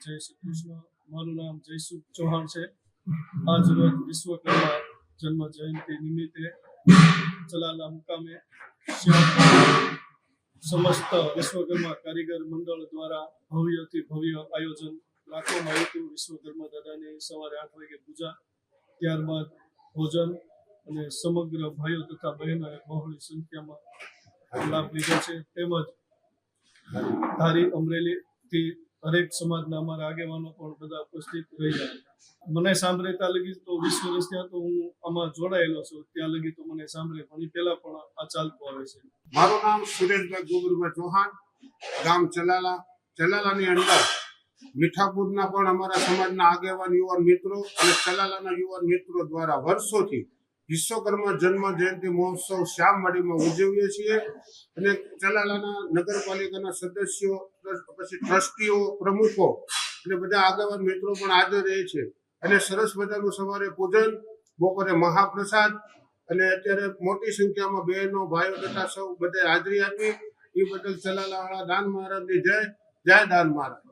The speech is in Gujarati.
જય શ્રી કૃષ્ણ. મારું નામ જયસુખ ચૌહાણ છે. આજ રોજ વિશ્વકર્મા જન્મ જયંતિ નિમિત્તે ચલાલા મુકામે સમસ્ત વિશ્વકર્મા કારીગર મંડળ દ્વારા ભવ્યથી ભવ્ય આયોજન રાખવામાં આવ્યું હતું. વિશ્વકર્મા દાદાની સવારે 8 વાગે પૂજા, ત્યારબાદ ભોજન અને સમગ્ર ભાઈઓ તથા બહેનોએ બહોળી સંખ્યામાં લાભ લીધો છે. તેમજ ધારી અમરેલીથી હરેક સમાજના અમારા આગેવાનો પણ બધા ઉપસ્થિત રહ્યા. મને સાંભળતા લગી તો 20 વર્ષ ત્યાં તો હું આમાં જોડાયેલો છું, ત્યાં લગી તો મને સાંભળે પણ એ પહેલા પણ આ ચાલતું આવે છે. મારું નામ સુરેશભાઈ ગોબરભાઈ ચૌહાણ, ગામ ચલાલાની અંદર મીઠાપુરના પણ અમારા સમાજના આગેવાન યુવાન મિત્રો અને ચલાલાના યુવાન મિત્રો દ્વારા વર્ષોથી વિશ્વકર્મા જન્મ જયંતિ મહોત્સવ શ્યામવાડીમાં ઉજવીએ છીએ. અને ચલાલાના નગરપાલિકાના સદસ્યો, પછી ટ્રસ્ટીઓ, પ્રમુખો અને બધા આગેવાન મિત્રો પણ હાજર રહે છે. અને સરસ મજાનું સવારે પૂજન, બપોરે મહાપ્રસાદ અને અત્યારે મોટી સંખ્યામાં બહેનો, ભાઈઓ તથા સૌ બધા હાજરી આપી. એ બદલ ચલાલાવાળા દાન મહારાજની જય. જય દાન મહારાજ.